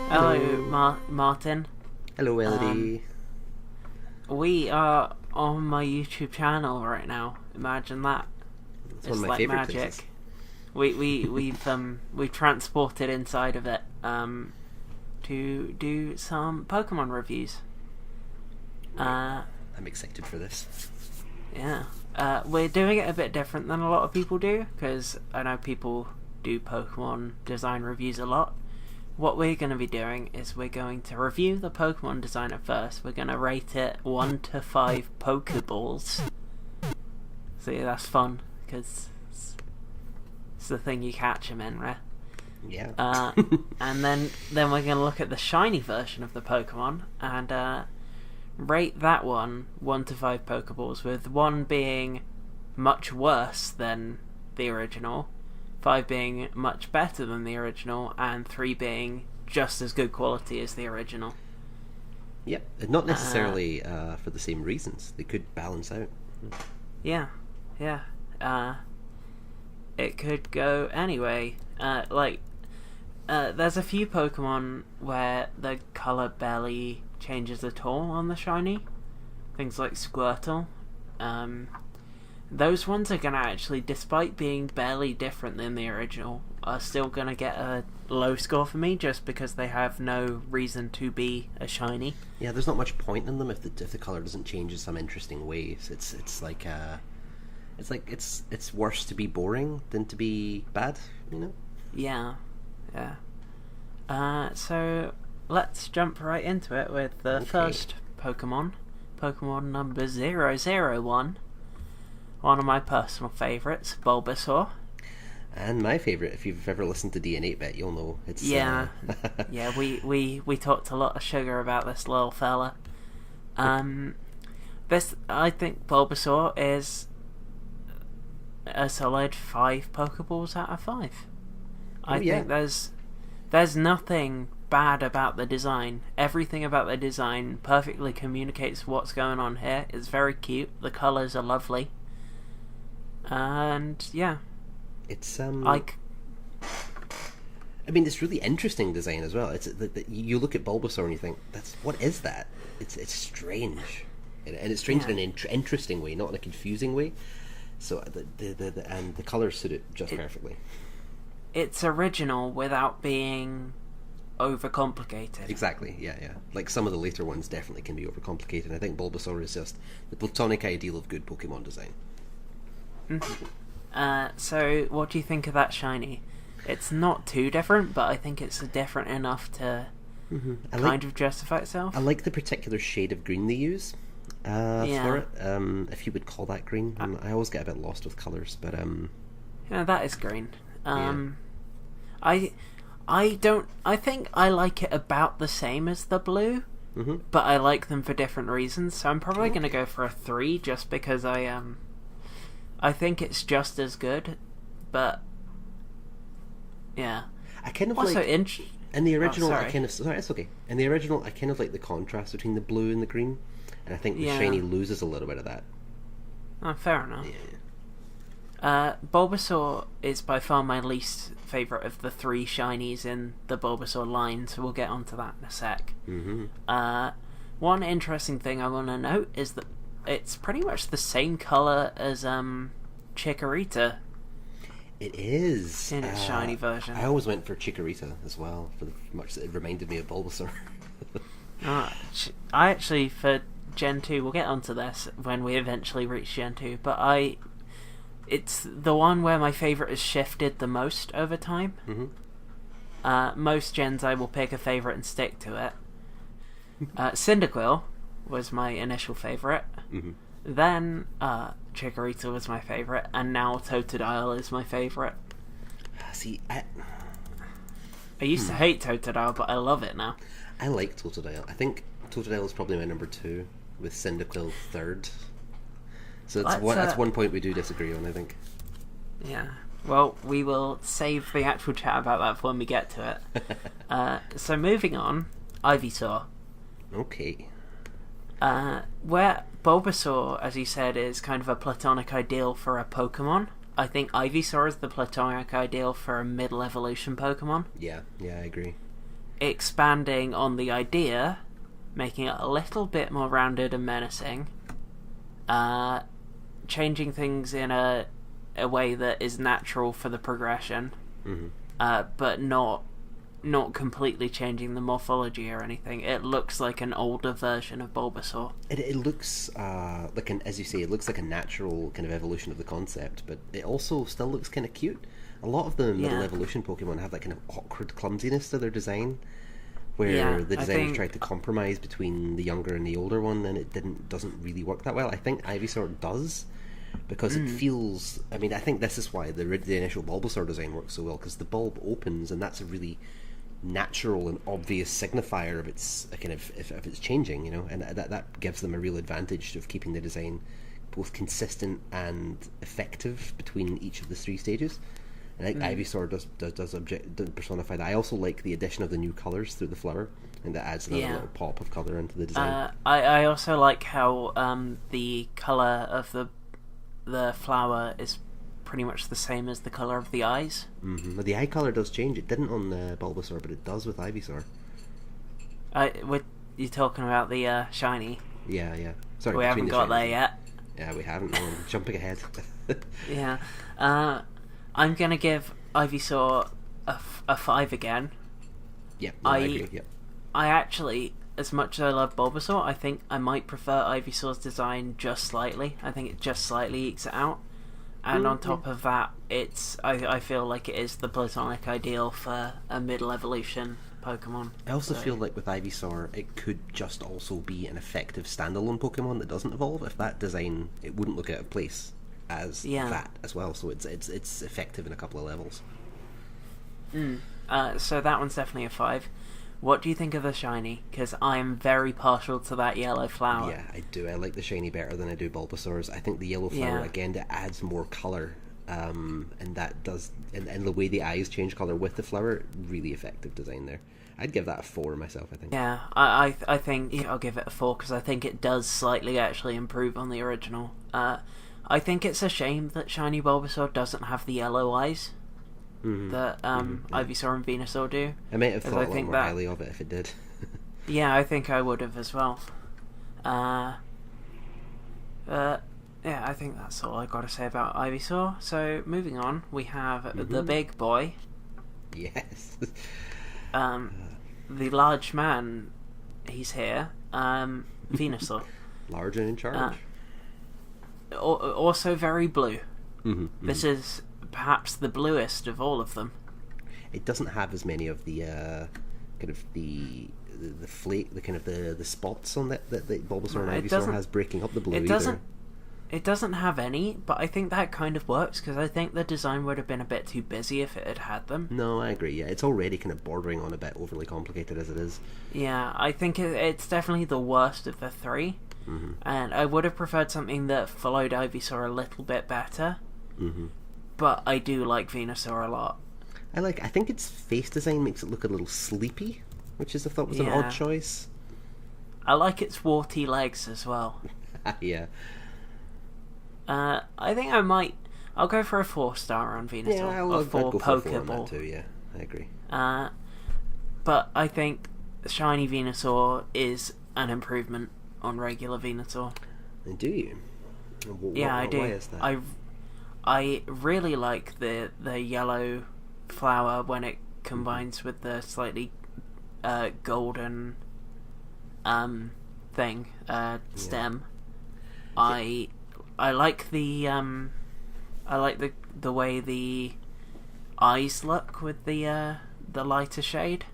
Hello, Martyn. Hello, Elodie. We are on my YouTube channel right now. Imagine that. It's one of my favorite magic. places. We've transported inside of it to do some Pokemon reviews. I'm excited for this. Yeah. We're doing it a bit different than a lot of people do, because I know people do Pokemon design reviews a lot. What we're going to be doing is we're going to review the Pokemon design at first. We're going to rate it 1 to 5 Pokeballs. See, that's fun, because it's the thing you catch them in, right? Yeah. And then we're going to look at the shiny version of the Pokemon and rate that 1 to 5 Pokeballs, with 1 being much worse than the original, 5 being much better than the original, and 3 being just as good quality as the original. Yep. Not necessarily for the same reasons. They could balance out. Yeah. It could go anyway. There's a few Pokemon where the colour barely changes at all on the shiny. Things like Squirtle. Those ones are going to actually, despite being barely different than the original, are still going to get a low score for me, just because they have no reason to be a shiny. Yeah, there's not much point in them if the colour doesn't change in some interesting ways. It's worse to be boring than to be bad, you know? Yeah. So let's jump right into it with the first Pokemon number 001. One of my personal favourites, Bulbasaur. And my favourite, if you've ever listened to D&8-Bit, you'll know it's... Yeah, we talked a lot of sugar about this little fella. I think Bulbasaur is a solid 5 Pokeballs out of 5. I think there's nothing bad about the design. Everything about the design perfectly communicates what's going on here. It's very cute. The colours are lovely. And yeah, it's it's really interesting design as well. It's you look at Bulbasaur and you think, what is that? It's strange, and it's strange in an interesting way, not in a confusing way. So the colours suit it just perfectly. It's original without being overcomplicated. Exactly. Yeah. Like some of the later ones definitely can be overcomplicated. I think Bulbasaur is just the platonic ideal of good Pokemon design. So what do you think of that shiny? It's not too different, but I think it's different enough to kind of justify itself. I like the particular shade of green they use for it, if you would call that green. I always get a bit lost with colours, but yeah, that is green. I think I like it about the same as the blue, but I like them for different reasons, so I'm probably going to go for a 3, just because I think it's just as good, but yeah. I kind of also like in the original. it's okay. In the original, I kind of like the contrast between the blue and the green, and I think the shiny loses a little bit of that. Oh, fair enough. Yeah. Bulbasaur is by far my least favourite of the 3 shinies in the Bulbasaur line, so we'll get onto that in a sec. One interesting thing I want to note is that it's pretty much the same colour as Chikorita. It is. In its shiny version. I always went for Chikorita as well, for much that it reminded me of Bulbasaur. I actually, for Gen 2, we'll get onto this when we eventually reach Gen 2, but it's the one where my favourite has shifted the most over time. Most gens I will pick a favourite and stick to it. Cyndaquil was my initial favourite. Then Chikorita was my favourite, and now Totodile is my favourite. See, I used to hate Totodile, but I love it now. I like Totodile. I think Totodile is probably my number 2, with Cyndaquil 3rd. So that's one point we do disagree on, I think. Yeah. Well, we will save the actual chat about that for when we get to it. So moving on, Ivysaur. Okay. Where Bulbasaur, as you said, is kind of a platonic ideal for a Pokemon. I think Ivysaur is the platonic ideal for a middle evolution Pokemon. Yeah, I agree. Expanding on the idea, making it a little bit more rounded and menacing, changing things in a way that is natural for the progression, but not completely changing the morphology or anything. It looks like an older version of Bulbasaur. It looks like as you say, it looks like a natural kind of evolution of the concept, but it also still looks kind of cute. A lot of the middle evolution Pokemon have that kind of awkward clumsiness to their design, where the designers tried to compromise between the younger and the older one, and it doesn't really work that well. I think Ivysaur does, because it feels... I mean, I think this is why the initial Bulbasaur design works so well, because the bulb opens, and that's a really natural and obvious signifier of its kind of if it's changing, and that gives them a real advantage of keeping the design both consistent and effective between each of the three stages. And I think Ivysaur does personify that. I also like the addition of the new colours through the flower, and that adds another little pop of colour into the design. I also like how the colour of the flower is pretty much the same as the colour of the eyes. But the eye colour does change. It didn't on Bulbasaur, but it does with Ivysaur. You're talking about the shiny? Yeah. Sorry, we haven't got there yet. Yeah, we haven't. No, jumping ahead. Yeah. I'm going to give Ivysaur a 5 again. Yep, I agree. Yep. I actually, as much as I love Bulbasaur, I think I might prefer Ivysaur's design just slightly. I think it just slightly ekes it out. And on top of that, I feel like it is the platonic ideal for a middle evolution Pokemon. I also feel like with Ivysaur, it could just also be an effective standalone Pokemon that doesn't evolve. If that design, it wouldn't look out of place as that as well. So it's effective in a couple of levels. So that one's definitely a 5. What do you think of the shiny? Because I'm very partial to that yellow flower. Yeah, I do. I like the shiny better than I do Bulbasaur's. I think the yellow flower, again, it adds more colour, and that does... And the way the eyes change colour with the flower, really effective design there. I'd give that a 4 myself, I think. Yeah, I think I'll give it a 4, because I think it does slightly actually improve on the original. I think it's a shame that shiny Bulbasaur doesn't have the yellow eyes. That Ivysaur and Venusaur do. I might have thought a lot more highly of it if it did. Yeah, I think I would have as well. Yeah, I think that's all I've got to say about Ivysaur. So, moving on, we have the big boy. Yes. The large man, he's here. Venusaur. Large and in charge. Also very blue. This is perhaps the bluest of all of them. It doesn't have as many of the kind of the flake, the kind of the spots on that Bulbasaur and Ivysaur has breaking up the blue. It doesn't have any, but I think that kind of works, because I think the design would have been a bit too busy if it had had them. No, I agree. Yeah, it's already kind of bordering on a bit overly complicated as it is. Yeah, I think it's definitely the worst of the three. And I would have preferred something that followed Ivysaur a little bit better. But I do like Venusaur a lot. I think its face design makes it look a little sleepy, which I thought was an odd choice. I like its warty legs as well. Yeah. I think I'll go for a 4-star on Venusaur. Yeah, I'll go for a 4 on that too, yeah. I agree. But I think shiny Venusaur is an improvement on regular Venusaur. And do you? I do. Why is that? I really like the yellow flower when it combines with the slightly golden stem. I like the way the eyes look with the lighter shade.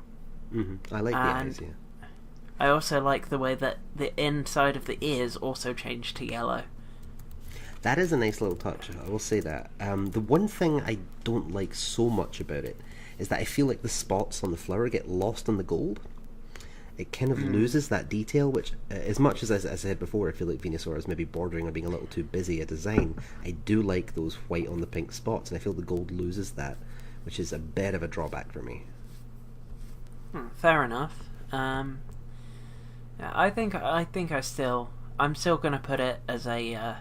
I like the eyes, yeah. I also like the way that the inside of the ears also change to yellow. That is a nice little touch, I will say that. The one thing I don't like so much about it is that I feel like the spots on the flower get lost in the gold. It kind of loses that detail, which, as much as I said before, I feel like Venusaur is maybe bordering on being a little too busy a design. I do like those white on the pink spots, and I feel the gold loses that, which is a bit of a drawback for me. Fair enough. I think I still I'm still gonna put it as a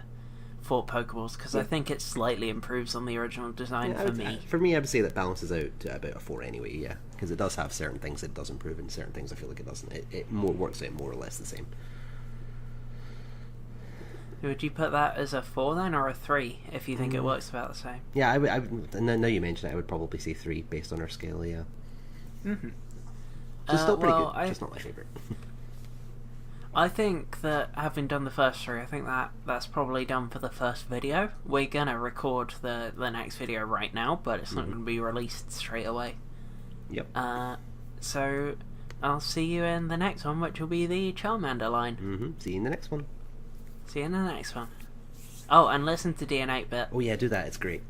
4 Pokeballs because I think it slightly improves on the original design for me. For me, I would say that balances out to about a 4 anyway. Yeah, because it does have certain things it does improve, and certain things I feel like it doesn't. It more works out more or less the same. Would you put that as a 4 then, or a 3 if you think it works about the same? Yeah, I would. And now you mention it, I would probably say 3 based on our scale. Yeah. Mm-hmm. So still pretty good. Just not my favorite. I think that having done the first 3, I think that's probably done for the first video. We're gonna record the next video right now, but it's not gonna be released straight away. Yep. So I'll see you in the next one, which will be the Charmander line. See you in the next one. See you in the next one. Oh, and listen to D and 8-Bit. Oh yeah, do that. It's great.